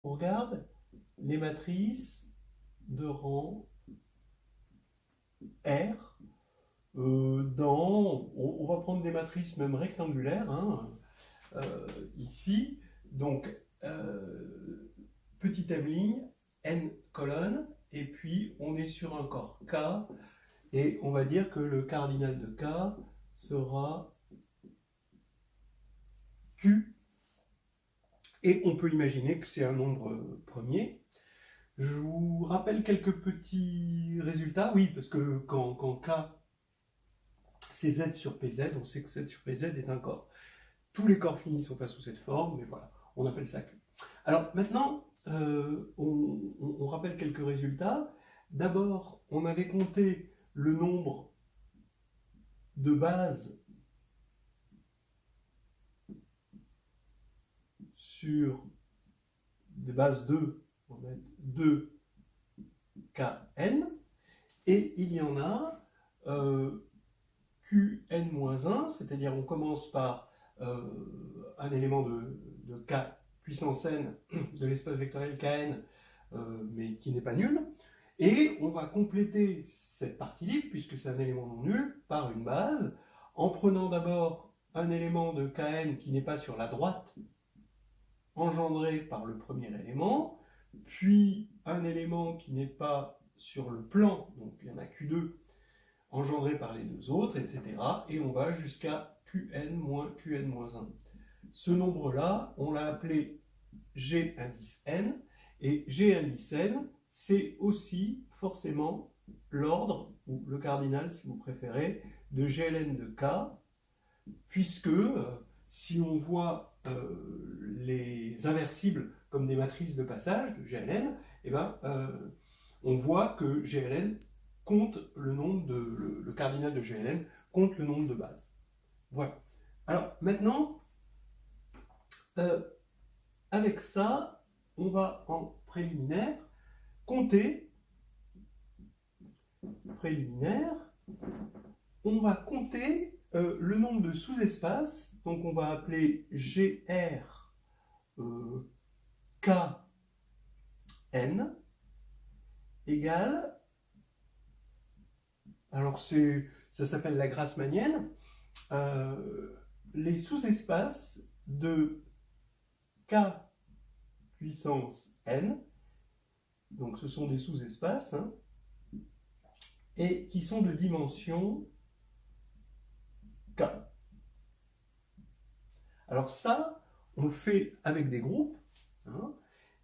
On regarde les matrices de rang R. On va prendre des matrices même rectangulaires, hein, ici. Donc, petite m', n colonnes, et puis on est sur un corps K, et on va dire que le cardinal de K sera Q, et on peut imaginer que c'est un nombre premier. Je vous rappelle quelques petits résultats, oui, parce que quand K c'est Z sur PZ, on sait que Z sur PZ est un corps. Tous les corps finis ne sont pas sous cette forme, mais voilà, on appelle ça Q. Alors maintenant, on rappelle quelques résultats. D'abord, on avait compté le nombre de bases sur des bases 2, on va mettre 2Kn, et il y en a Qn-1, c'est-à-dire on commence par un élément de K puissance n de l'espace vectoriel Kn, mais qui n'est pas nul, et on va compléter cette partie libre, puisque c'est un élément non nul, par une base, en prenant d'abord un élément de Kn qui n'est pas sur la droite, engendré par le premier élément, puis un élément qui n'est pas sur le plan, donc il y en a Q2, engendré par les deux autres, etc. Et on va jusqu'à Qn moins Qn-1. Ce nombre-là, on l'a appelé G indice n, et G indice n, c'est aussi forcément l'ordre, ou le cardinal si vous préférez, de GLN de K, puisque si on voit les inversibles comme des matrices de passage de GLN, eh ben, on voit que GLN compte le nombre le cardinal de GLN compte le nombre de bases. Voilà. Alors maintenant, avec ça, on va en préliminaire compter, on va compter le nombre de sous-espaces, donc on va appeler GR KN égale, alors ça s'appelle la Grassmannienne, les sous-espaces de K puissance n, donc ce sont des sous-espaces, hein, et qui sont de dimension K. Alors ça, on le fait avec des groupes, hein,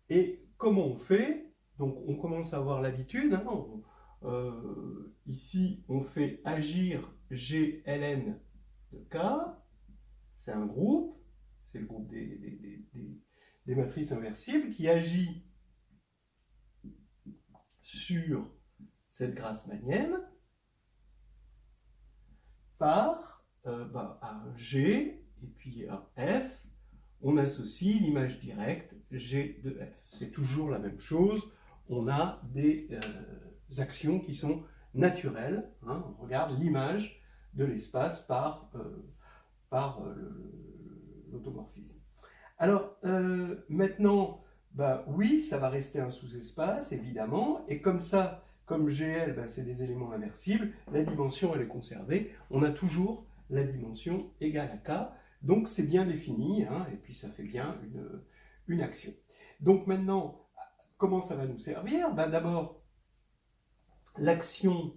et comment on fait? Donc on commence à avoir l'habitude, hein, ici on fait agir GLN de K, c'est un groupe, c'est le groupe des matrices inversibles qui agit sur cette Grassmannienne par un G et puis un F, on associe l'image directe G de F. C'est toujours la même chose, on a des actions qui sont naturelles, hein, on regarde l'image de l'espace par l'automorphisme. Alors, maintenant, oui, ça va rester un sous-espace, évidemment, et comme ça, comme GL, c'est des éléments inversibles, la dimension, elle est conservée, on a toujours la dimension égale à K, donc c'est bien défini, hein, et puis ça fait bien une action. Donc maintenant, comment ça va nous servir? D'abord, l'action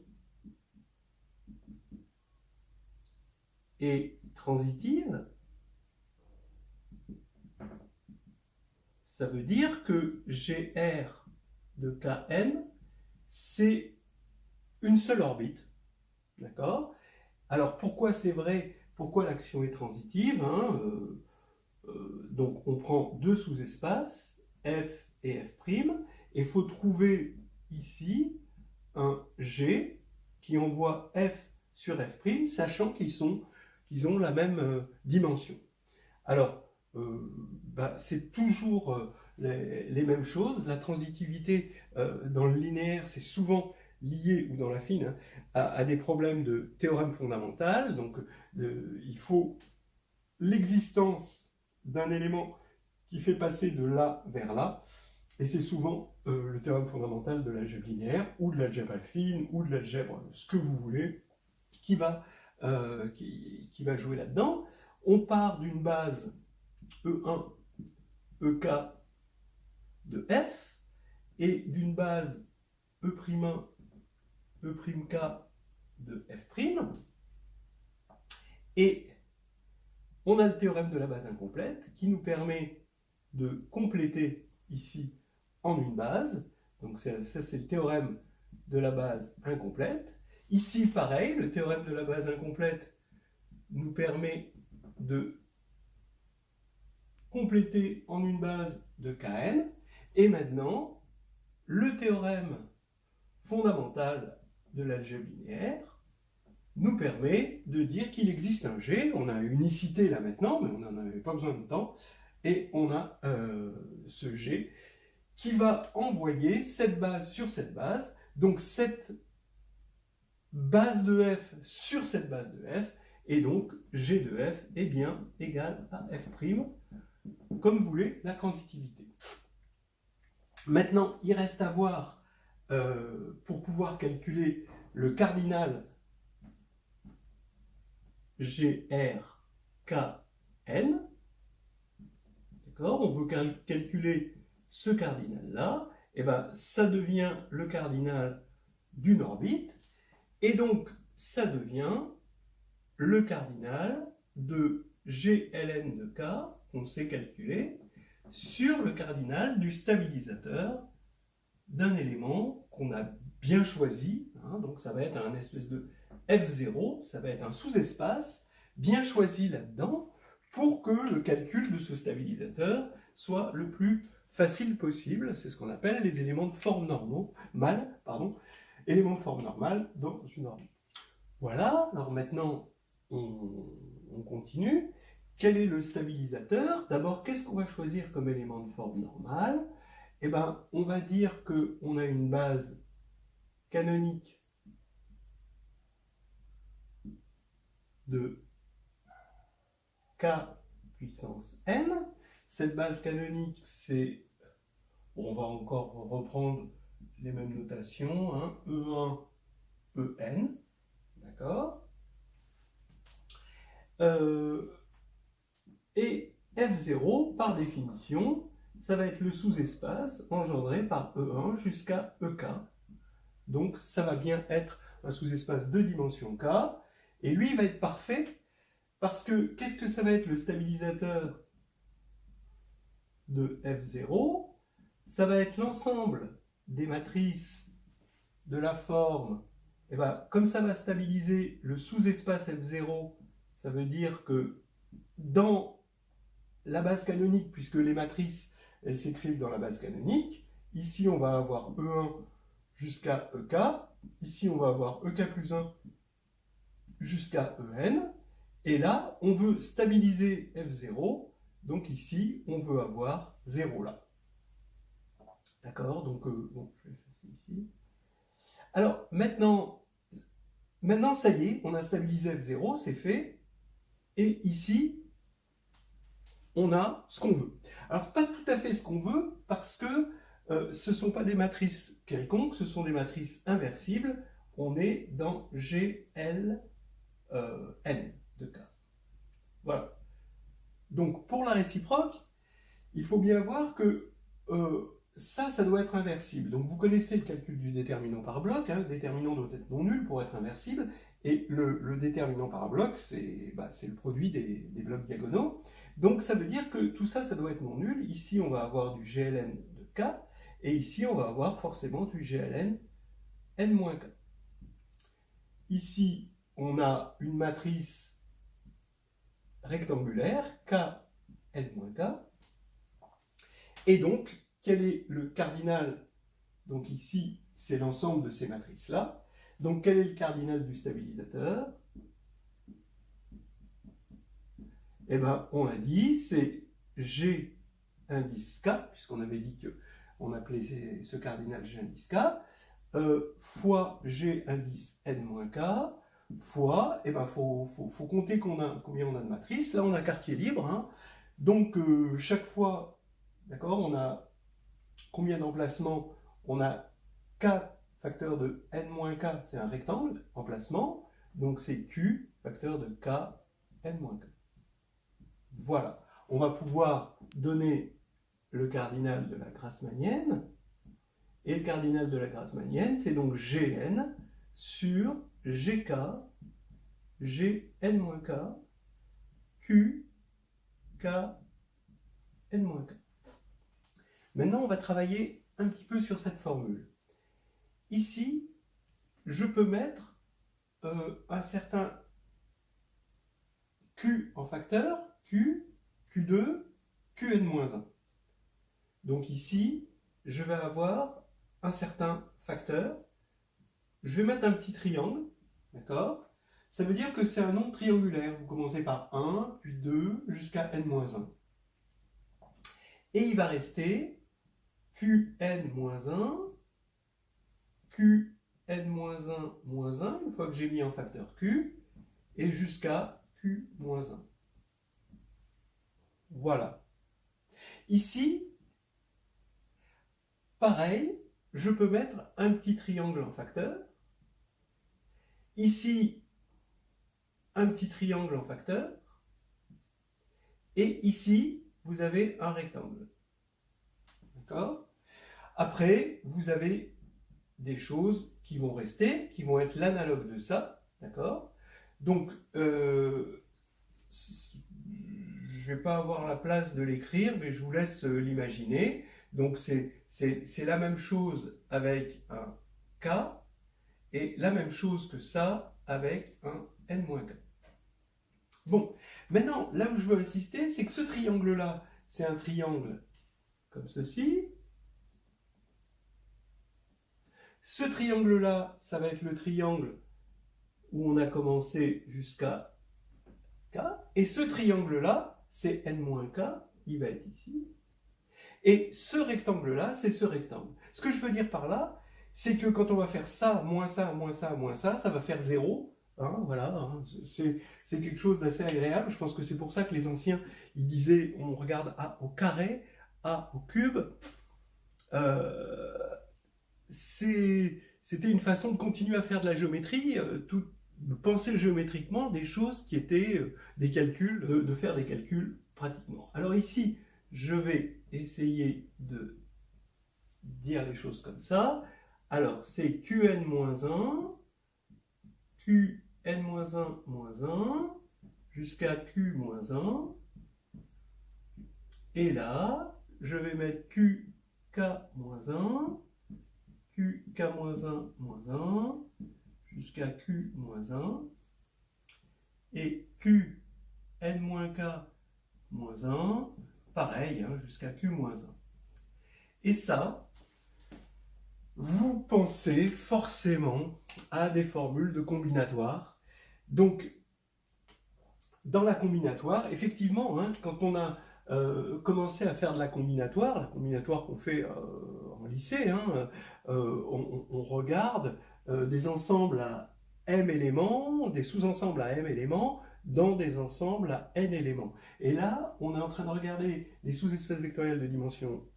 est transitive, ça veut dire que GR de Kn, c'est une seule orbite. D'accord? Alors pourquoi c'est vrai? Pourquoi l'action est transitive, hein, donc on prend deux sous-espaces, F et F', et il faut trouver ici un G qui envoie F sur F', sachant qu'ils ont la même dimension. Alors, c'est toujours les mêmes choses. La transitivité dans le linéaire, c'est souvent lié, ou dans la fine, hein, à des problèmes de théorème fondamental. Donc, il faut l'existence d'un élément qui fait passer de là vers là. Et c'est souvent le théorème fondamental de l'algèbre linéaire, ou de l'algèbre affine, ou de l'algèbre, ce que vous voulez, qui va jouer là-dedans. On part d'une base E1, EK de F, et d'une base E'1, E'K de F', et on a le théorème de la base incomplète qui nous permet de compléter ici en une base. Donc ça c'est le théorème de la base incomplète. Ici pareil, le théorème de la base incomplète nous permet de compléter en une base de Kn. Et maintenant, le théorème fondamental de l'algèbre linéaire nous permet de dire qu'il existe un G. On a unicité là maintenant, mais on n'en avait pas besoin de temps. Et on a ce G qui va envoyer cette base sur cette base. Donc cette base de F sur cette base de F. Et donc G de F est bien égal à F', comme vous voulez, la transitivité. Maintenant, il reste à voir, pour pouvoir calculer le cardinal GRKN, d'accord, on veut calculer ce cardinal-là, et bien ça devient le cardinal d'une orbite, et donc ça devient le cardinal de GLN de K, qu'on sait calculer, sur le cardinal du stabilisateur d'un élément qu'on a bien choisi, hein, donc ça va être un espèce de F0, ça va être un sous-espace bien choisi là-dedans pour que le calcul de ce stabilisateur soit le plus facile possible. C'est ce qu'on appelle les éléments de forme normale, éléments de forme normale dans une orbite. Voilà, alors maintenant on continue. Quel est le stabilisateur? D'abord, qu'est-ce qu'on va choisir comme élément de forme normale? Eh bien, on va dire qu'on a une base canonique de K puissance n. Cette base canonique, c'est, on va encore reprendre les mêmes notations, hein, E1, En, d'accord, et F0, par définition, ça va être le sous-espace engendré par E1 jusqu'à EK. Donc ça va bien être un sous-espace de dimension K, et lui il va être parfait, parce que qu'est-ce que ça va être le stabilisateur de F0? Ça va être l'ensemble des matrices de la forme, et bien, comme ça va stabiliser le sous-espace F0, ça veut dire que dans la base canonique, puisque les matrices elles s'écrivent dans la base canonique, ici on va avoir E1 jusqu'à EK, ici on va avoir EK plus 1 jusqu'à En, et là on veut stabiliser F0, donc ici on veut avoir 0 là. D'accord, donc bon, je vais effacer ici. Alors maintenant ça y est, on a stabilisé F0, c'est fait, et ici on a ce qu'on veut. Alors pas tout à fait ce qu'on veut, parce que ce ne sont pas des matrices quelconques, ce sont des matrices inversibles. On est dans GLN de K. Voilà. Donc pour la réciproque, il faut bien voir que ça doit être inversible. Donc vous connaissez le calcul du déterminant par bloc, hein, le déterminant doit être non nul pour être inversible, et le déterminant par bloc, c'est le produit des blocs diagonaux. Donc ça veut dire que tout ça, ça doit être non nul. Ici, on va avoir du GLN de K, et ici, on va avoir forcément du GLN n-K. Ici, on a une matrice rectangulaire, K n-K, et donc, quel est le cardinal? Donc ici, c'est l'ensemble de ces matrices-là. Donc quel est le cardinal du stabilisateur? Eh bien, on l'a dit, c'est G indice K, puisqu'on avait dit qu'on appelait ce cardinal G indice K, fois G indice n-K, fois, eh ben, faut compter combien on a de matrices. Là, on a quartier libre, hein. Donc chaque fois, d'accord, on a combien d'emplacements? On a k facteur de n-k, c'est un rectangle, emplacement, donc c'est q facteur de k n-k. Voilà, on va pouvoir donner le cardinal de la Grassmannienne, et le cardinal de la Grassmannienne, c'est donc Gn sur Gk, Gn-k, Q, K, N-k. Maintenant, on va travailler un petit peu sur cette formule. Ici, je peux mettre un certain Q en facteur, Q, Q2, Qn-1. Donc ici, je vais avoir un certain facteur. Je vais mettre un petit triangle, d'accord? Ça veut dire que c'est un nombre triangulaire. Vous commencez par 1, puis 2, jusqu'à n-1. Et il va rester Qn-1, Qn-1, moins 1, une fois que j'ai mis en facteur Q, et jusqu'à Q-1. Voilà. Ici, pareil, je peux mettre un petit triangle en facteur. Ici, un petit triangle en facteur. Et ici, vous avez un rectangle. D'accord? Après, vous avez des choses qui vont rester, qui vont être l'analogue de ça. D'accord? Donc, je ne vais pas avoir la place de l'écrire, mais je vous laisse l'imaginer. Donc, c'est la même chose avec un K, et la même chose que ça avec un N-K. Bon, maintenant, là où je veux insister, c'est que ce triangle-là, c'est un triangle comme ceci. Ce triangle-là, ça va être le triangle où on a commencé jusqu'à K. Et ce triangle-là, c'est N-K, il va être ici. Et ce rectangle-là, c'est ce rectangle. Ce que je veux dire par là, c'est que quand on va faire ça, moins ça, moins ça, moins ça, ça va faire 0. Hein, voilà, hein, c'est quelque chose d'assez agréable. Je pense que c'est pour ça que les anciens, ils disaient, on regarde A au carré, A au cube. C'était une façon de continuer à faire de la géométrie, de penser géométriquement des choses qui étaient des calculs, de faire des calculs pratiquement. Alors ici, je vais essayer de dire les choses comme ça. Alors, c'est Qn-1, Qn-1, moins 1, jusqu'à Q-1. Et là, je vais mettre Qk-1, Qk-1, moins 1, jusqu'à Q-1. Et Qn-k, moins 1, pareil, hein, jusqu'à Q-1. Et ça, vous pensez forcément à des formules de combinatoire. Donc, dans la combinatoire, effectivement, hein, quand on a commencé à faire de la combinatoire qu'on fait en lycée, hein, on regarde des ensembles à m éléments, des sous-ensembles à m éléments, dans des ensembles à n éléments. Et là, on est en train de regarder les sous-espèces vectorielles de dimension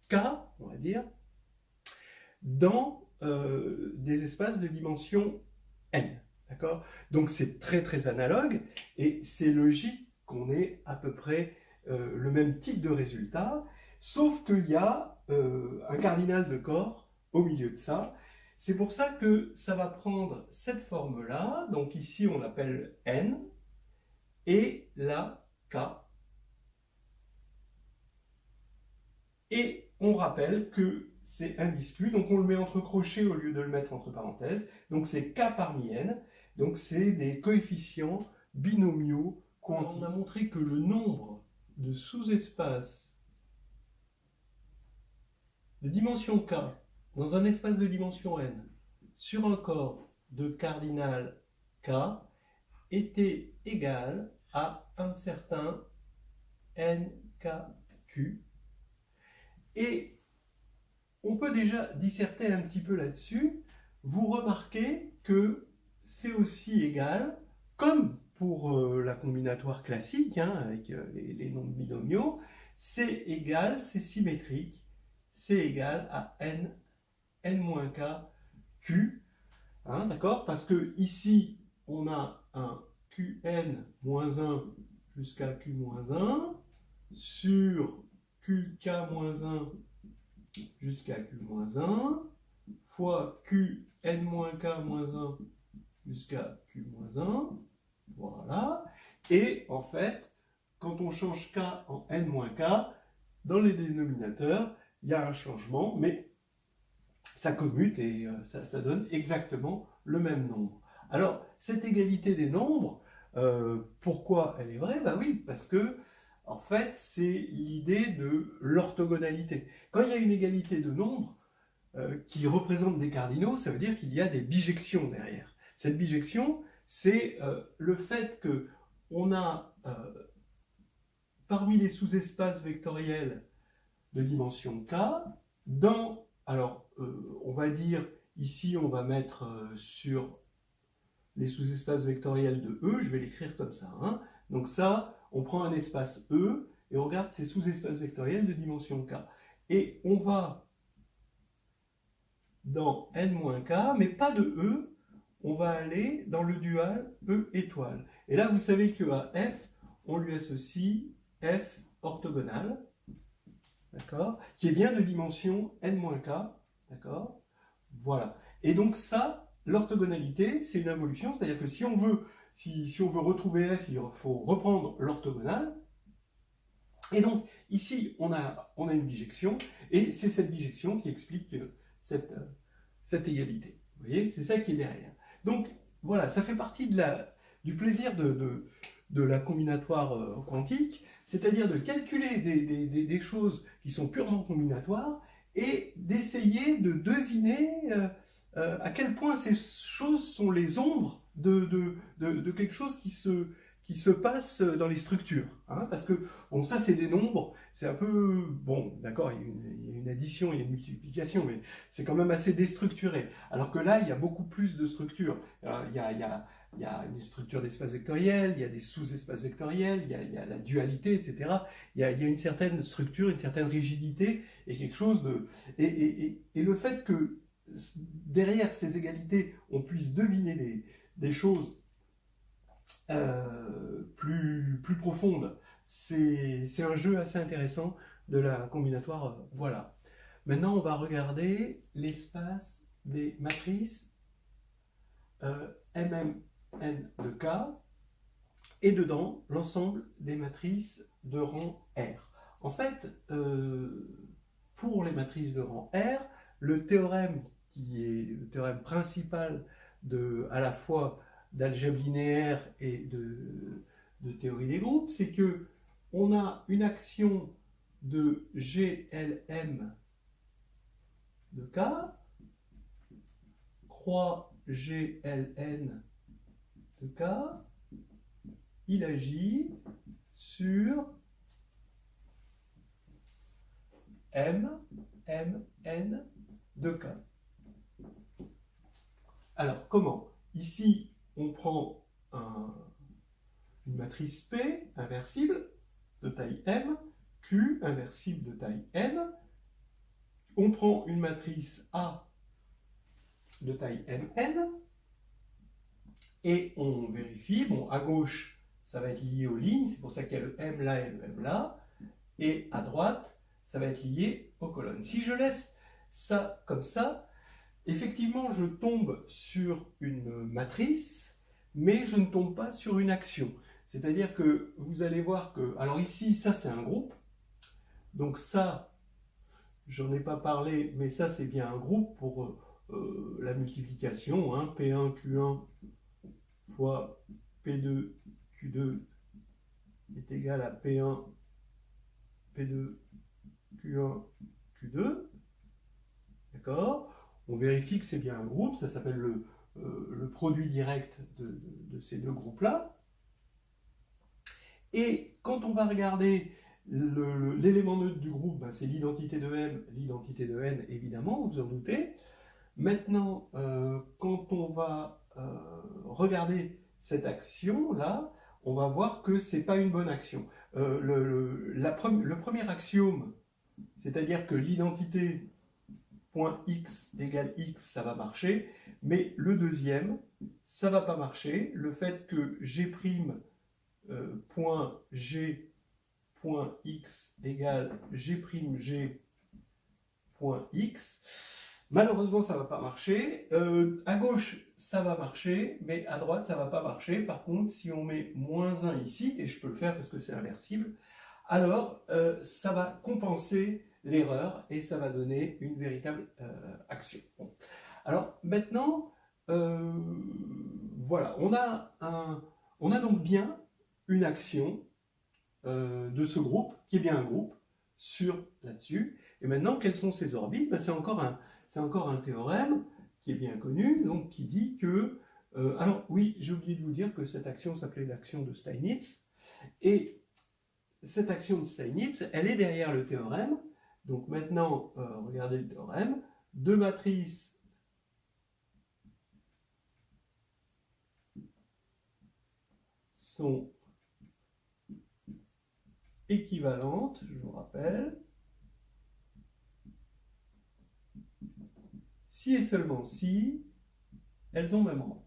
k, on va dire, dans des espaces de dimension n. D'accord? Donc c'est très très analogue, et c'est logique qu'on ait à peu près le même type de résultat, sauf qu'il y a un cardinal de corps au milieu de ça. C'est pour ça que ça va prendre cette forme-là, donc ici on l'appelle n, et là k. Et on rappelle que c'est indisclu, donc on le met entre crochets au lieu de le mettre entre parenthèses. Donc c'est k parmi n, donc c'est des coefficients binomiaux quantiques. On a montré que le nombre de sous-espaces de dimension k dans un espace de dimension n sur un corps de cardinal k était égal à un certain nkq. Et on peut déjà disserter un petit peu là-dessus. Vous remarquez que c'est aussi égal, comme pour la combinatoire classique, hein, avec les nombres binomiaux, c'est égal, c'est symétrique, c'est égal à n-k, q, hein, d'accord? Parce que ici, on a un qn-1 jusqu'à q-1 sur qk-1 jusqu'à q-1 fois qn-k-1 jusqu'à q-1, voilà. Et en fait, quand on change k en n-k, dans les dénominateurs, il y a un changement, mais ça commute et ça donne exactement le même nombre. Alors, cette égalité des nombres, pourquoi elle est vraie? Ben oui, parce que, en fait, c'est l'idée de l'orthogonalité. Quand il y a une égalité de nombres qui représente des cardinaux, ça veut dire qu'il y a des bijections derrière. Cette bijection, c'est le fait que on a parmi les sous-espaces vectoriels de dimension k, alors on va dire, ici on va mettre sur les sous-espaces vectoriels de E, je vais l'écrire comme ça, hein. Donc ça, on prend un espace E, et on regarde ces sous-espaces vectoriels de dimension k. Et on va dans n-k, mais pas de E, on va aller dans le dual E étoile. Et là, vous savez qu'à F, on lui associe F orthogonal, d'accord, qui est bien de dimension n-k, d'accord, voilà. Et donc ça, l'orthogonalité, c'est une involution, c'est-à-dire que si on veut retrouver F, il faut reprendre l'orthogonale. Et donc, ici, on a une bijection, et c'est cette bijection qui explique cette égalité. Vous voyez, c'est ça qui est derrière. Donc, voilà, ça fait partie du plaisir de la combinatoire quantique, c'est-à-dire de calculer des choses qui sont purement combinatoires et d'essayer de deviner à quel point ces choses sont les ombres de quelque chose qui se passe dans les structures. Hein, parce que, bon, ça c'est des nombres, c'est un peu, bon, d'accord, il y a une addition, il y a une multiplication, mais c'est quand même assez déstructuré. Alors que là, il y a beaucoup plus de structures. Alors, il y a une structure d'espace vectoriel, il y a des sous-espaces vectoriels, il y a la dualité, etc. Il y a une certaine structure, une certaine rigidité, et quelque chose de... Et le fait que derrière ces égalités, on puisse deviner des choses plus profondes, c'est un jeu assez intéressant de la combinatoire. Voilà. Maintenant, on va regarder l'espace des matrices MMN de K, et dedans, l'ensemble des matrices de rang R. En fait, pour les matrices de rang R, le théorème qui est le théorème principal à la fois d'algèbre linéaire et de théorie des groupes, c'est que on a une action de GLM de K, croix GLN de K, il agit sur M, M, N de K. Alors, comment? Ici, on prend une matrice P inversible de taille M, Q inversible de taille N. On prend une matrice A de taille Mn, et on vérifie, bon, à gauche, ça va être lié aux lignes, c'est pour ça qu'il y a le M là et le M là, et à droite, ça va être lié aux colonnes. Si je laisse ça comme ça, effectivement, je tombe sur une matrice, mais je ne tombe pas sur une action. C'est-à-dire que vous allez voir que... Alors ici, ça c'est un groupe. Donc ça, j'en ai pas parlé, mais ça c'est bien un groupe pour la multiplication. Hein, P1, Q1 fois P2, Q2 est égal à P1, P2, Q1, Q2. D'accord? On vérifie que c'est bien un groupe, ça s'appelle le produit direct de ces deux groupes-là. Et quand on va regarder l'élément neutre du groupe, ben c'est l'identité de M, l'identité de N, évidemment, vous en doutez. Maintenant, quand on va regarder cette action-là, on va voir que ce n'est pas une bonne action. Le premier axiome c'est-à-dire que l'identité point x égale x, ça va marcher, mais le deuxième, ça va pas marcher. Le fait que g' point g point x égale g' g point x, malheureusement ça va pas marcher. À gauche ça va marcher, mais à droite ça va pas marcher. Par contre, si on met moins 1 ici, et je peux le faire parce que c'est inversible, alors ça va compenser l'erreur et ça va donner une véritable action. Bon. Alors maintenant, voilà, on a donc bien une action de ce groupe, qui est bien un groupe, sur là-dessus. Et maintenant, quelles sont ces orbites? Ben, c'est encore un théorème qui est bien connu, donc qui dit que... alors oui, j'ai oublié de vous dire que cette action s'appelait l'action de Steinitz, et cette action de Steinitz, elle est derrière le théorème. Donc maintenant, regardez le théorème, deux matrices sont équivalentes, je vous rappelle, si et seulement si elles ont même rang.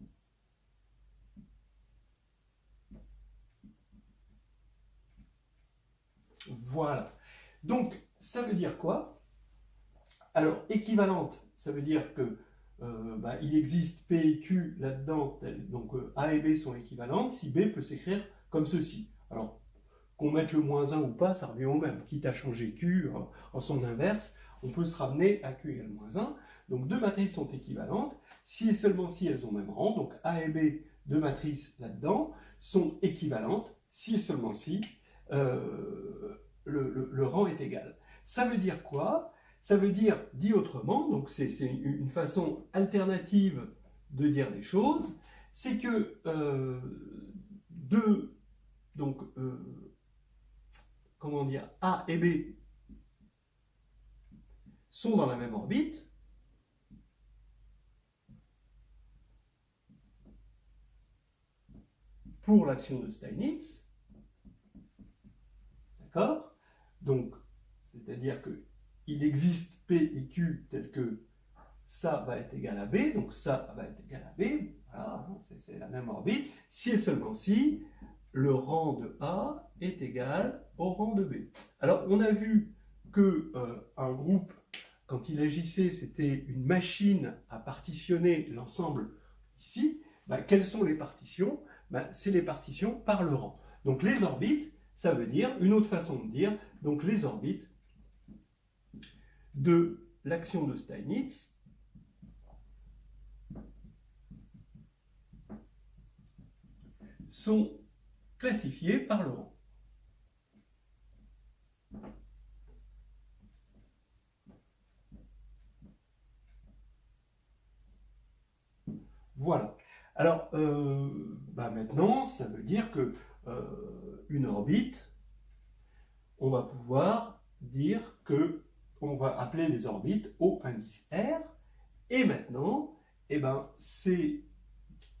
Voilà. Donc, ça veut dire quoi? Alors, équivalente, ça veut dire que il existe P et Q là-dedans, donc A et B sont équivalentes, si B peut s'écrire comme ceci. Alors, qu'on mette le moins 1 ou pas, ça revient au même. Quitte à changer Q en son inverse, on peut se ramener à Q égale moins 1. Donc, deux matrices sont équivalentes, si et seulement si elles ont même rang. Donc, A et B, deux matrices là-dedans, sont équivalentes, si et seulement si le rang est égal. Ça veut dire quoi? Ça veut dire, dit autrement, donc c'est une façon alternative de dire les choses, c'est que comment dire, A et B sont dans la même orbite, pour l'action de Steinitz, d'accord? Donc, c'est-à-dire qu'il existe P et Q tel que ça va être égal à B, donc ça va être égal à B, voilà, c'est la même orbite, si et seulement si le rang de A est égal au rang de B. Alors, on a vu que un groupe, quand il agissait, c'était une machine à partitionner l'ensemble ici. Quelles sont les partitions? C'est les partitions par le rang. Donc, les orbites, ça veut dire, une autre façon de dire, donc les orbites de l'action de Steinitz sont classifiées par le rang. Voilà. Alors, maintenant, ça veut dire que une orbite, on va pouvoir dire que on va appeler les orbites au indice R. Et maintenant, c'est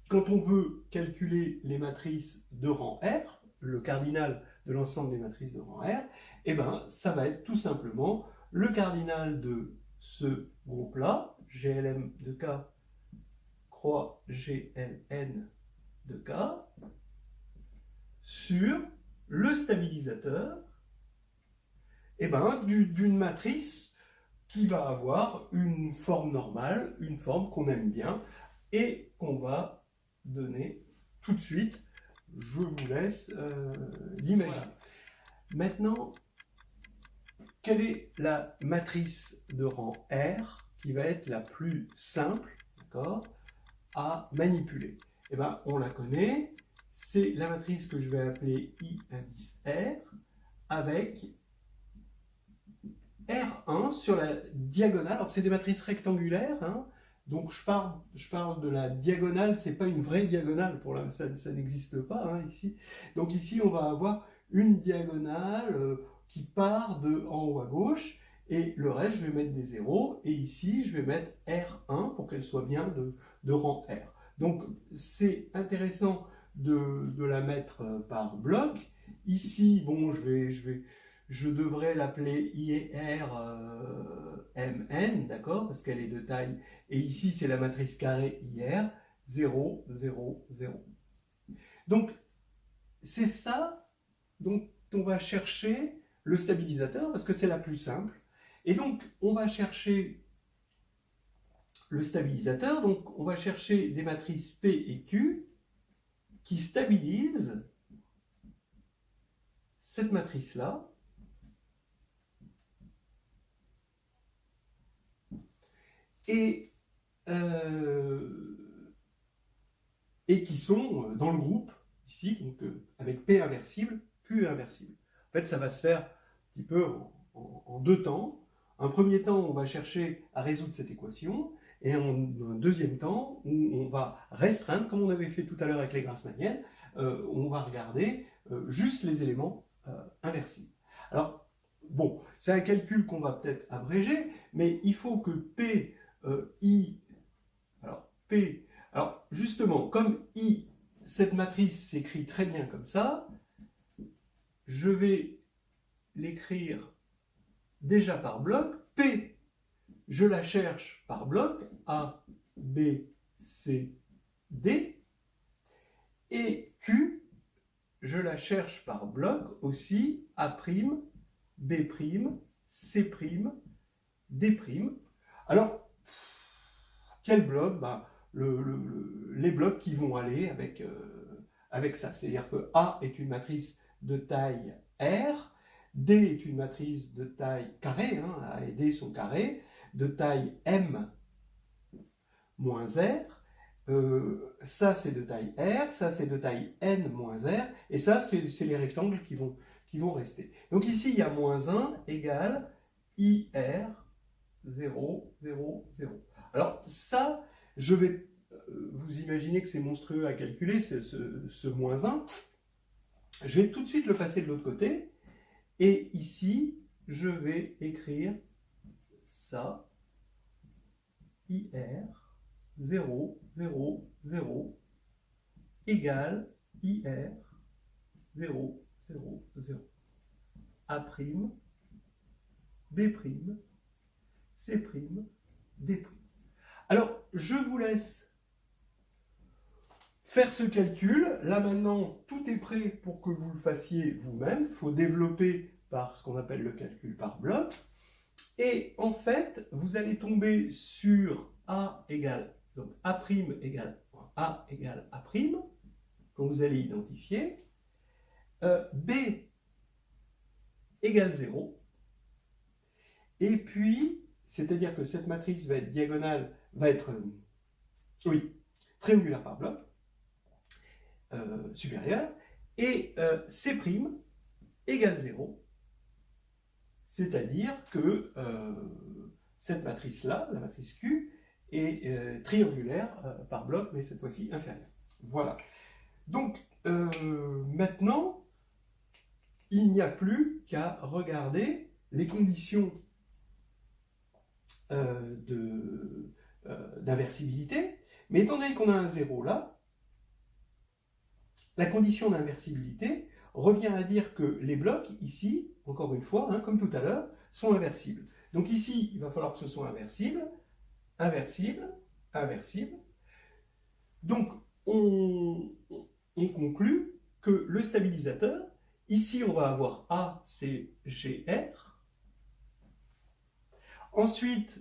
quand on veut calculer les matrices de rang R, le cardinal de l'ensemble des matrices de rang R, ça va être tout simplement le cardinal de ce groupe-là, GLM de K croix GLN de K, sur le stabilisateur d'une matrice qui va avoir une forme normale, une forme qu'on aime bien, et qu'on va donner tout de suite. Je vous laisse l'imaginer. Voilà. Maintenant, quelle est la matrice de rang R qui va être la plus simple, d'accord, à manipuler? On la connaît, c'est la matrice que je vais appeler I indice R, avec R1 sur la diagonale. Alors c'est des matrices rectangulaires, hein, donc je parle de la diagonale, c'est pas une vraie diagonale, ça n'existe pas hein, ici. Donc ici on va avoir une diagonale qui part de en haut à gauche, et le reste je vais mettre des zéros, et ici je vais mettre R1 pour qu'elle soit bien de rang R. Donc c'est intéressant de la mettre par bloc. Ici, bon, je je devrais l'appeler IR MN, d'accord, parce qu'elle est de taille, et ici c'est la matrice carrée IR, 0, 0, 0. Donc, c'est ça dont on va chercher le stabilisateur, parce que c'est la plus simple. Et donc, on va chercher le stabilisateur, donc on va chercher des matrices P et Q qui stabilisent cette matrice-là. Et qui sont dans le groupe, ici, donc avec P inversible, Q inversible. En fait, ça va se faire un petit peu en deux temps. Un premier temps, on va chercher à résoudre cette équation, et un deuxième temps, où on va restreindre, comme on avait fait tout à l'heure avec les grassmanniennes, on va regarder juste les éléments inversibles. Alors, bon, c'est un calcul qu'on va peut-être abréger, mais il faut que P, I, alors P, alors justement, comme I, cette matrice s'écrit très bien comme ça, je vais l'écrire déjà par bloc. P, je la cherche par bloc, A, B, C, D. Et Q, je la cherche par bloc aussi, A', B', C', D'. Alors, quel bloc? Les blocs qui vont aller avec ça. C'est-à-dire que A est une matrice de taille R, D est une matrice de taille carrée, hein, A et D sont carrés, de taille M moins R, ça c'est de taille R, ça c'est de taille N moins R, et ça c'est les rectangles qui vont rester. Donc ici il y a moins 1 égale IR 0, 0, 0. Alors ça, je vais vous imaginez que c'est monstrueux à calculer, ce moins 1. Je vais tout de suite le passer de l'autre côté. Et ici, je vais écrire ça, IR 0, 0, 0, égale IR 0, 0, 0. A', B', C', D'. Alors, je vous laisse faire ce calcul. Là maintenant, tout est prêt pour que vous le fassiez vous-même. Il faut développer par ce qu'on appelle le calcul par bloc. Et en fait, vous allez tomber sur A égale, donc A' égale A égale A', quand vous allez identifier. B égale 0. Et puis, c'est-à-dire que cette matrice va être diagonale, va être, triangulaire par bloc. Supérieur, et C' égale 0, c'est-à-dire que cette matrice-là, la matrice Q, est triangulaire par bloc, mais cette fois-ci inférieure. Voilà. Donc, maintenant, il n'y a plus qu'à regarder les conditions d'inversibilité, mais étant donné qu'on a un 0 là, la condition d'inversibilité revient à dire que les blocs, ici, encore une fois, hein, comme tout à l'heure, sont inversibles. Donc ici, il va falloir que ce soit inversible, inversible, inversible. Donc, on conclut que le stabilisateur, ici, on va avoir A, C, G, R. Ensuite,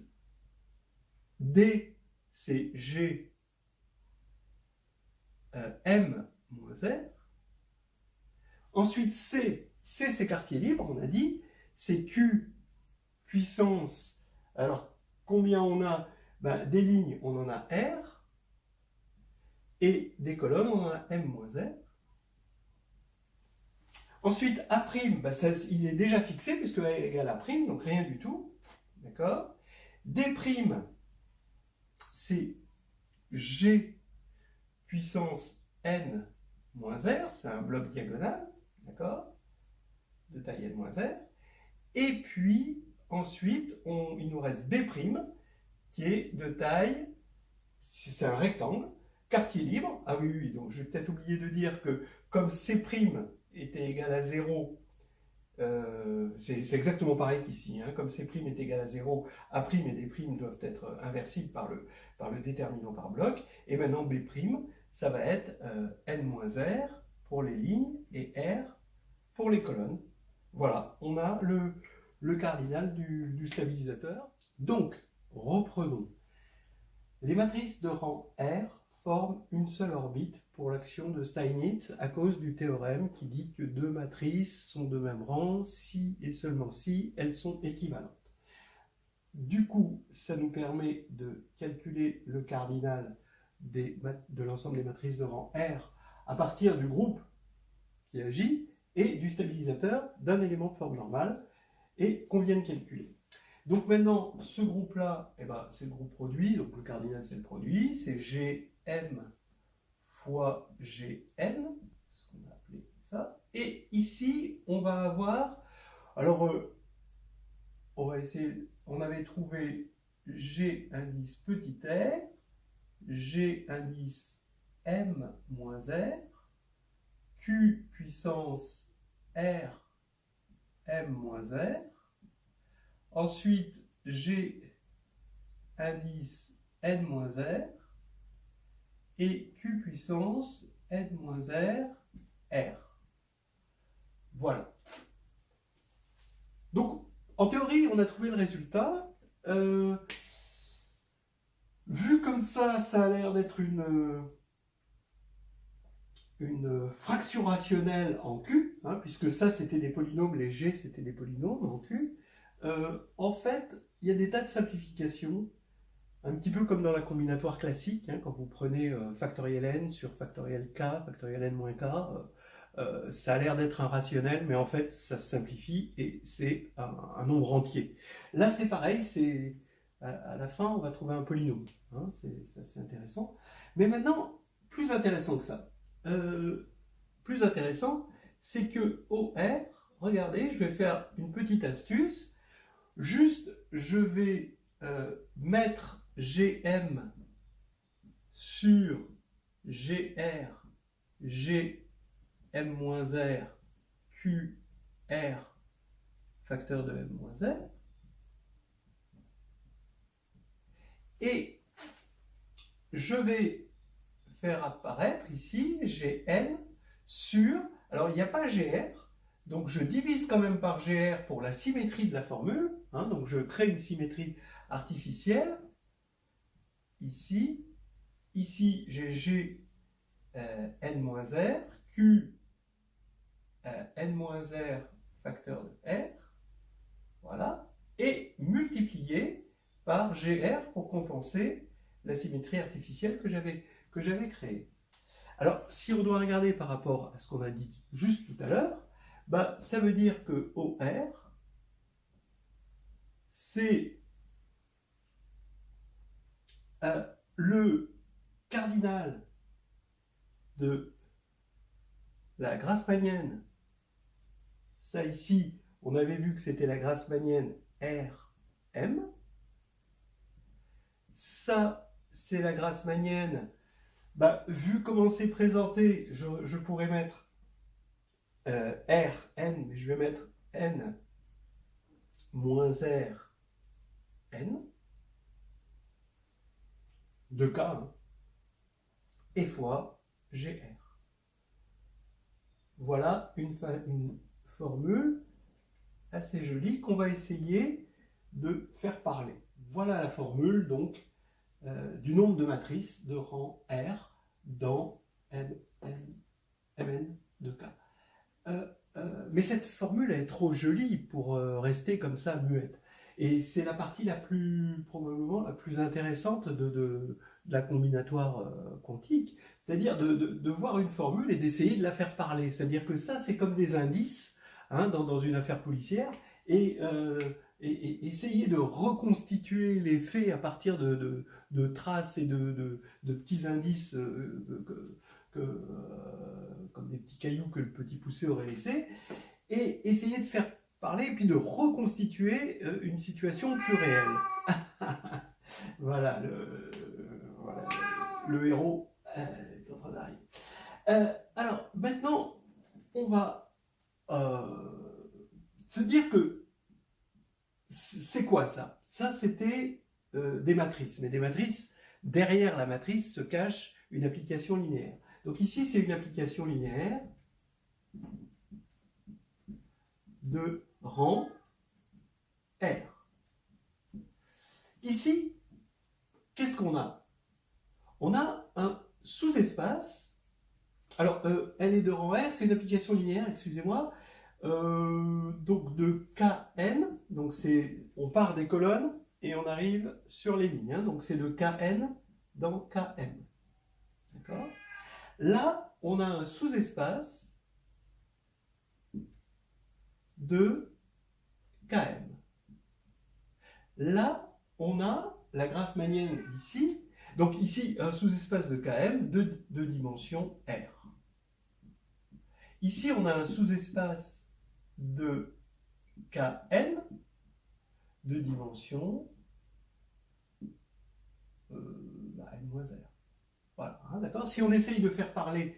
D, c'est G, M, moins R. Ensuite, C c'est quartier libre, on a dit. C'est Q puissance. Alors, combien on a? Des lignes, on en a R. Et des colonnes, on en a M moins R. Ensuite, A', il est déjà fixé, puisque A égale A', donc rien du tout. D'accord? D', c'est G puissance N moins R, c'est un bloc diagonal, d'accord, de taille N moins R. Et puis, ensuite, il nous reste B', qui est de taille, c'est un rectangle, quartier libre. Ah oui, donc je vais peut-être oublier de dire que comme C' était égal à 0, c'est exactement pareil qu'ici, hein. Comme C' est égal à 0, A' et D' doivent être inversibles par le déterminant par bloc. Et maintenant B', ça va être n-r pour les lignes et r pour les colonnes. Voilà, on a le cardinal du stabilisateur. Donc, reprenons. Les matrices de rang R forment une seule orbite pour l'action de Steinitz à cause du théorème qui dit que deux matrices sont de même rang si et seulement si elles sont équivalentes. Du coup, ça nous permet de calculer le cardinal de l'ensemble des matrices de rang R à partir du groupe qui agit et du stabilisateur d'un élément de forme normale et qu'on vient de calculer. Donc maintenant, ce groupe-là, eh ben, c'est le groupe produit, donc le cardinal c'est le produit, c'est Gm fois Gn, ce qu'on a appelé ça. Et ici, on va avoir, alors on va essayer, on avait trouvé G indice petit r, G indice m moins r, Q puissance R m moins r, ensuite G indice n moins r et Q puissance n moins r r. Voilà. Donc, en théorie, on a trouvé le résultat. Vu comme ça a l'air d'être une fraction rationnelle en Q, hein, puisque ça c'était des polynômes, les G c'était des polynômes en Q. En fait, il y a des tas de simplifications, un petit peu comme dans la combinatoire classique, hein, quand vous prenez factoriel n sur factoriel k, factoriel n moins k, ça a l'air d'être un rationnel, mais en fait ça se simplifie et c'est un nombre entier. Là c'est pareil, à la fin on va trouver un polynôme, hein, c'est assez intéressant. Mais maintenant, plus intéressant que ça, plus intéressant, c'est que OR, regardez, je vais faire une petite astuce, juste je vais mettre Gm sur Gr, Gm-r, Qr, facteur de m-r, et je vais faire apparaître ici Gn sur, alors il n'y a pas Gr, donc je divise quand même par Gr pour la symétrie de la formule, hein, donc je crée une symétrie artificielle, ici j'ai G n-r, Q n-r facteur de R, voilà, et multiplié par Gr pour compenser la symétrie artificielle que j'avais créée. Alors, si on doit regarder par rapport à ce qu'on a dit juste tout à l'heure, bah, ça veut dire que OR, c'est le cardinal de la grassmannienne. Ça ici, on avait vu que c'était la grassmannienne RM. Ça, c'est la grassmannienne. Bah, vu comment c'est présenté, je pourrais mettre R, N, mais je vais mettre N moins R, N, de K, hein, et fois GR. Voilà une formule assez jolie qu'on va essayer de faire parler. Voilà la formule donc du nombre de matrices de rang R dans Mn de K. Mais cette formule est trop jolie pour rester comme ça muette. Et c'est la partie probablement la plus intéressante de la combinatoire quantique, c'est-à-dire de voir une formule et d'essayer de la faire parler. C'est-à-dire que ça, c'est comme des indices, hein, dans une affaire policière, et essayer de reconstituer les faits à partir de traces et de petits indices comme des petits cailloux que le petit poussé aurait laissés, et essayer de faire parler et puis de reconstituer une situation plus réelle. Voilà, le héros est en train d'arriver. Alors, maintenant, on va se dire que c'est quoi ça? Ça, c'était des matrices. Mais des matrices, derrière la matrice se cache une application linéaire. Donc ici, c'est une application linéaire de rang R. Ici, qu'est-ce qu'on a? On a un sous-espace. Alors, elle est de rang R, c'est une application linéaire, excusez-moi. Donc de Kn, donc on part des colonnes et on arrive sur les lignes. Hein, donc c'est de Kn dans Km. D'accord? Là, on a un sous-espace de Km. Là, on a la Grassmannienne ici. Donc ici, un sous-espace de Km de dimension R. Ici, on a un sous-espace de Kn de dimension n-r. Voilà, hein, d'accord? Si on essaye de faire parler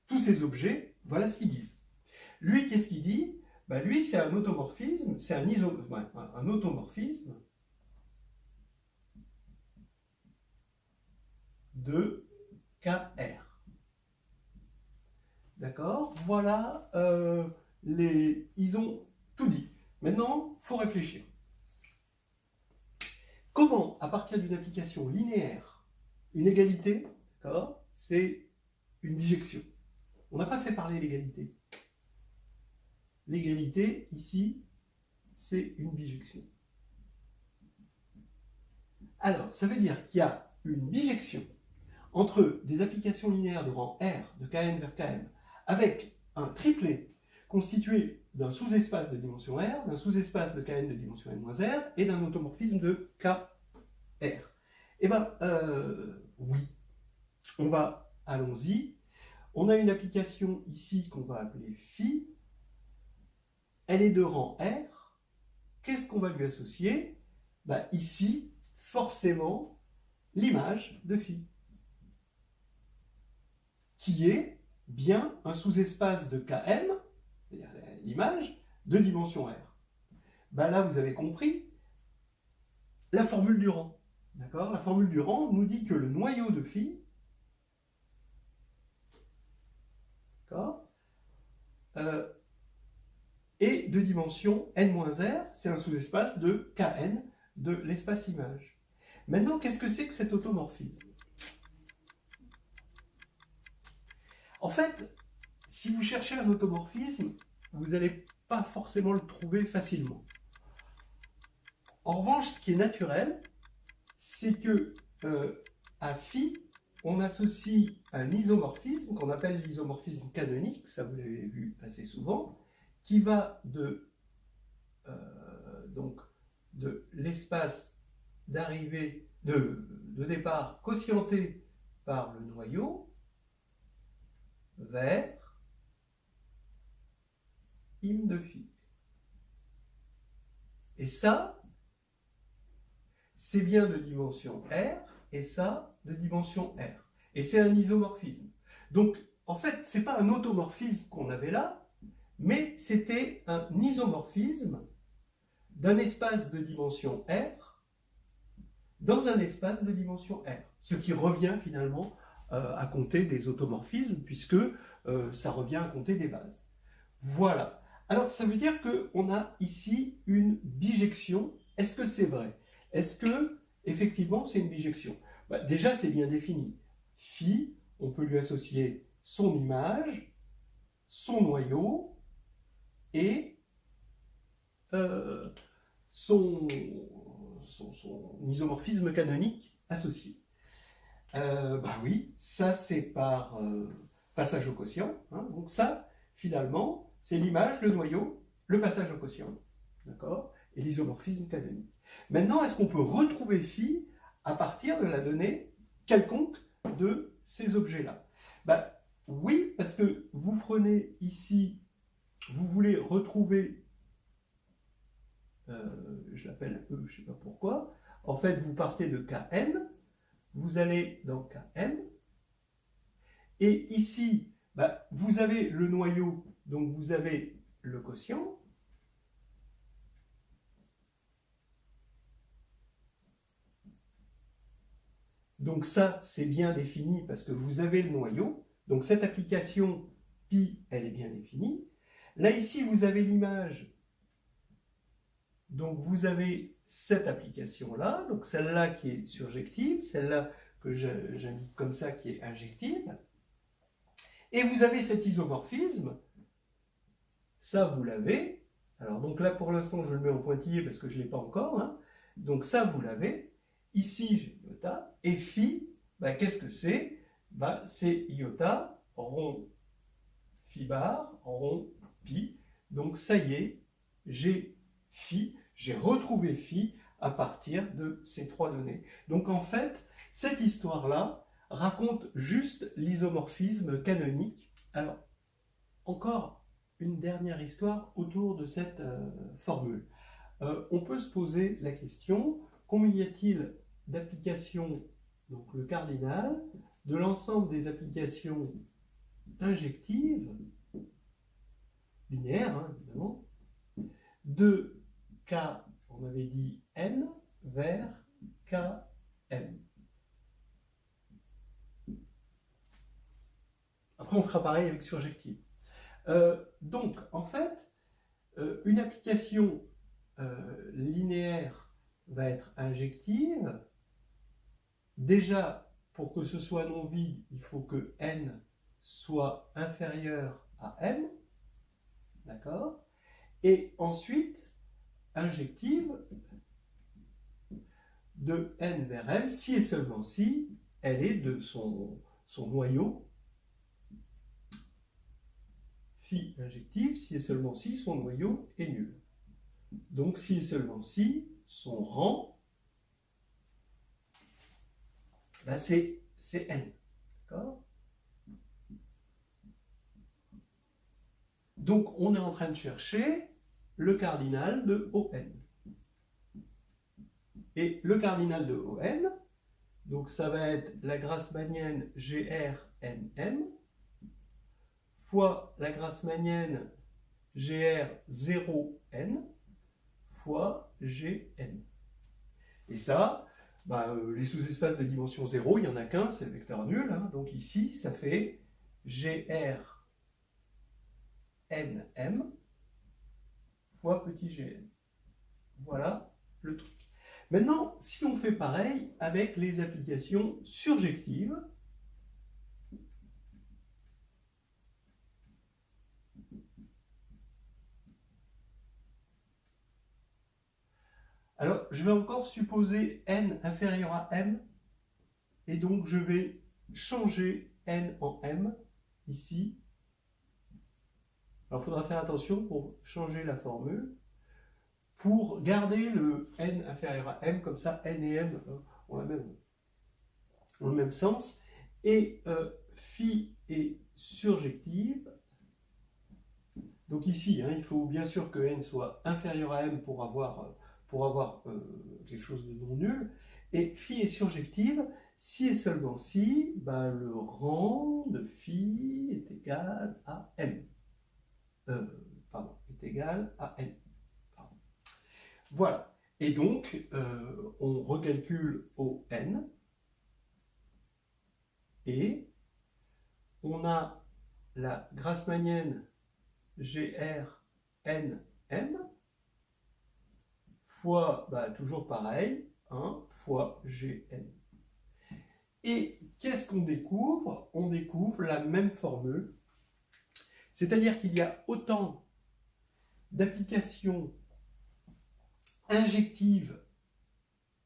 tous ces objets, voilà ce qu'ils disent. Lui, qu'est-ce qu'il dit? Lui, c'est un automorphisme, c'est un automorphisme de Kr. D'accord? Voilà, ils ont tout dit. Maintenant, il faut réfléchir. Comment, à partir d'une application linéaire, une égalité, d'accord, c'est une bijection. On n'a pas fait parler l'égalité. L'égalité, ici, c'est une bijection. Alors, ça veut dire qu'il y a une bijection entre des applications linéaires de rang R, de Kn vers Km, avec un triplet constitué d'un sous-espace de dimension R, d'un sous-espace de Kn de dimension n-r et d'un automorphisme de Kr. Eh bien, oui. Allons-y. On a une application ici qu'on va appeler phi. Elle est de rang R. Qu'est-ce qu'on va lui associer? Ici, forcément, l'image de phi, qui est bien un sous-espace de Km, c'est-à-dire l'image, de dimension R. Là, vous avez compris la formule du rang. D'accord? La formule du rang nous dit que le noyau de phi, est de dimension n-r, c'est un sous-espace de Kn de l'espace image. Maintenant, qu'est-ce que c'est que cet automorphisme? En fait, si vous cherchez un automorphisme, vous n'allez pas forcément le trouver facilement. En revanche, ce qui est naturel, c'est que à phi, on associe un isomorphisme qu'on appelle l'isomorphisme canonique, ça vous l'avez vu assez souvent, qui va de l'espace d'arrivée, de départ quotienté par le noyau vers im de phi. Et ça, c'est bien de dimension R, et ça, de dimension R. Et c'est un isomorphisme. Donc, en fait, ce n'est pas un automorphisme qu'on avait là, mais c'était un isomorphisme d'un espace de dimension R dans un espace de dimension R. Ce qui revient finalement à compter des automorphismes, puisque ça revient à compter des bases. Voilà. Alors, ça veut dire qu'on a ici une bijection. Est-ce que c'est vrai? Est-ce que, effectivement, c'est une bijection? Déjà, c'est bien défini. Phi, on peut lui associer son image, son noyau et son isomorphisme canonique associé. Oui, ça c'est par passage au quotient. Hein, donc ça, finalement, c'est l'image, le noyau, le passage au quotient. D'accord? Et l'isomorphisme canonique. Maintenant, est-ce qu'on peut retrouver phi à partir de la donnée quelconque de ces objets-là? Oui, parce que vous prenez ici, vous voulez retrouver, je l'appelle E, je ne sais pas pourquoi, en fait, vous partez de Km, vous allez dans Km, et ici, vous avez le noyau, donc vous avez le quotient, Donc ça, c'est bien défini parce que vous avez le noyau. Donc cette application pi, elle est bien définie. Là, ici, vous avez l'image. Donc vous avez cette application-là, donc celle-là qui est surjective, celle-là que j'indique comme ça qui est injective. Et vous avez cet isomorphisme. Ça, vous l'avez. Alors donc là, pour l'instant, je le mets en pointillé parce que je ne l'ai pas encore. Hein. Donc ça, vous l'avez. Ici, j'ai iota. Et phi, bah, qu'est-ce que c'est? Bah, c'est iota, rond, phi bar, rond, pi. Donc ça y est, j'ai phi, j'ai retrouvé phi à partir de ces trois données. Donc en fait, cette histoire-là raconte juste l'isomorphisme canonique. Alors, encore une dernière histoire autour de cette formule. On peut se poser la question, combien y a-t-il d'applications, donc le cardinal, de l'ensemble des applications injectives, linéaires hein, évidemment, de K, on avait dit N, vers Km. Après on fera pareil avec surjective. Donc en fait, une application linéaire va être injective. Déjà, pour que ce soit non vide, il faut que n soit inférieur à m. D'accord? Et ensuite, injective de n vers m, si et seulement si elle est de son noyau. Phi injective, si et seulement si son noyau est nul. Donc si et seulement si son rang, ben c'est n. D'accord? Donc on est en train de chercher le cardinal de ON. Et le cardinal de ON, donc ça va être la grassmannienne GRNM fois la grassmannienne GR0N fois GN. Et ça, bah, les sous-espaces de dimension 0, il n'y en a qu'un, c'est le vecteur nul. Hein. Donc ici, ça fait GRNM fois petit gn. Voilà le truc. Maintenant, si on fait pareil avec les applications surjectives, alors je vais encore supposer n inférieur à m, et donc je vais changer n en m ici. Alors il faudra faire attention pour changer la formule. Pour garder le n inférieur à m, comme ça n et m ont le même sens. Et phi est surjective. Donc ici, hein, il faut bien sûr que n soit inférieur à m pour avoir quelque chose de non nul. Et phi est surjective si et seulement si bah, le rang de phi est égal à m. Est égal à n. Voilà. Et donc, on recalcule au n. Et on a la grassmannienne GRNM fois, bah, toujours pareil, 1 fois GN. Et qu'est-ce qu'on découvre? On découvre la même formule. C'est-à-dire qu'il y a autant d'applications injectives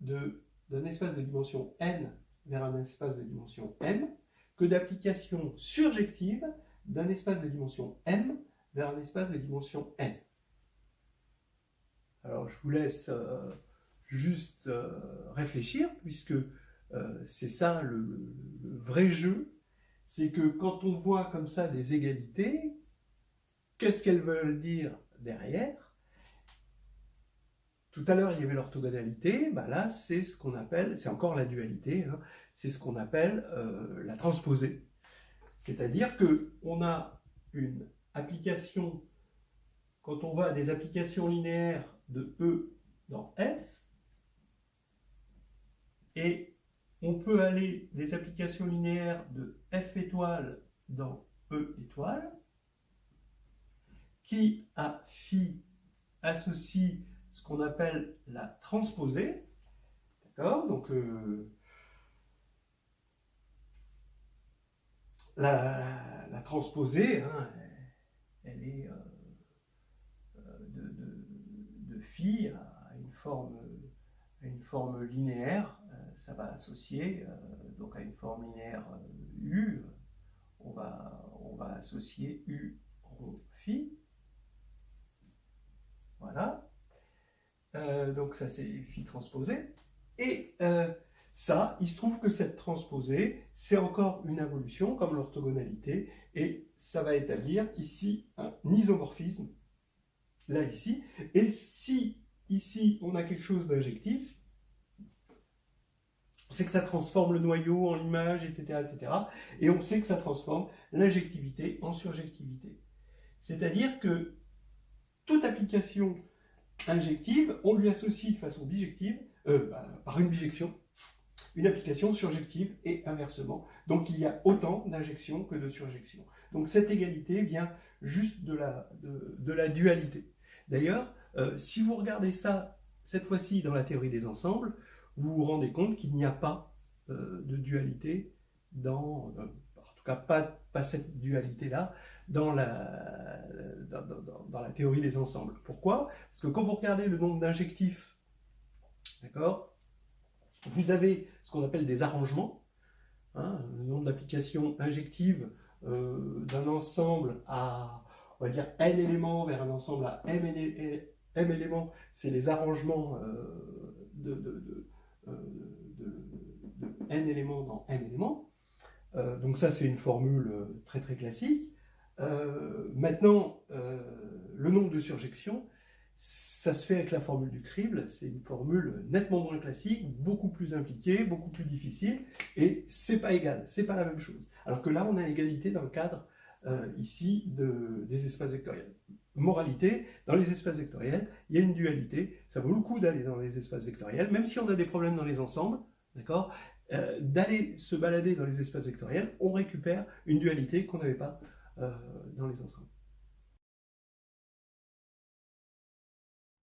d'un espace de dimension n vers un espace de dimension m que d'applications surjectives d'un espace de dimension m vers un espace de dimension n. Alors je vous laisse juste réfléchir, puisque c'est ça le vrai jeu, c'est que quand on voit comme ça des égalités, qu'est-ce qu'elles veulent dire derrière? Tout à l'heure, il y avait l'orthogonalité, bah là, c'est ce qu'on appelle, c'est encore la dualité, hein, c'est ce qu'on appelle la transposée. C'est-à-dire qu'on a une application, quand on va à des applications linéaires de E dans F, et on peut aller des applications linéaires de F étoile dans E étoile, qui à phi associe ce qu'on appelle la transposée. D'accord? Donc la transposée, hein, elle est de phi à une forme linéaire. Ça va associer donc à une forme linéaire U. On va associer U rond phi. Voilà. Donc ça c'est phi transposé. Et ça, il se trouve que cette transposée, c'est encore une involution comme l'orthogonalité, et ça va établir ici un isomorphisme, là ici. Et si ici on a quelque chose d'injectif, c'est que ça transforme le noyau en l'image, etc., etc. Et on sait que ça transforme l'injectivité en surjectivité. C'est-à-dire que toute application injective, on lui associe de façon bijective, par une bijection, une application surjective et inversement. Donc il y a autant d'injections que de surjections. Donc cette égalité vient juste de la dualité. D'ailleurs, si vous regardez ça, cette fois-ci dans la théorie des ensembles, vous vous rendez compte qu'il n'y a pas de dualité en tout cas pas cette dualité-là, dans la théorie des ensembles. Pourquoi? Parce que quand vous regardez le nombre d'injectifs, d'accord, vous avez ce qu'on appelle des arrangements, hein, le nombre d'applications injectives d'un ensemble à, on va dire, n éléments vers un ensemble à m éléments, c'est les arrangements de n éléments dans m éléments. Donc ça, c'est une formule très très classique. Maintenant, le nombre de surjections, ça se fait avec la formule du crible. C'est une formule nettement moins classique, beaucoup plus impliquée, beaucoup plus difficile, et c'est pas égal, c'est pas la même chose. Alors que là, on a l'égalité dans le cadre ici des espaces vectoriels. Moralité, dans les espaces vectoriels, il y a une dualité. Ça vaut le coup d'aller dans les espaces vectoriels, même si on a des problèmes dans les ensembles, d'accord, d'aller se balader dans les espaces vectoriels, on récupère une dualité qu'on n'avait pas dans les ensembles.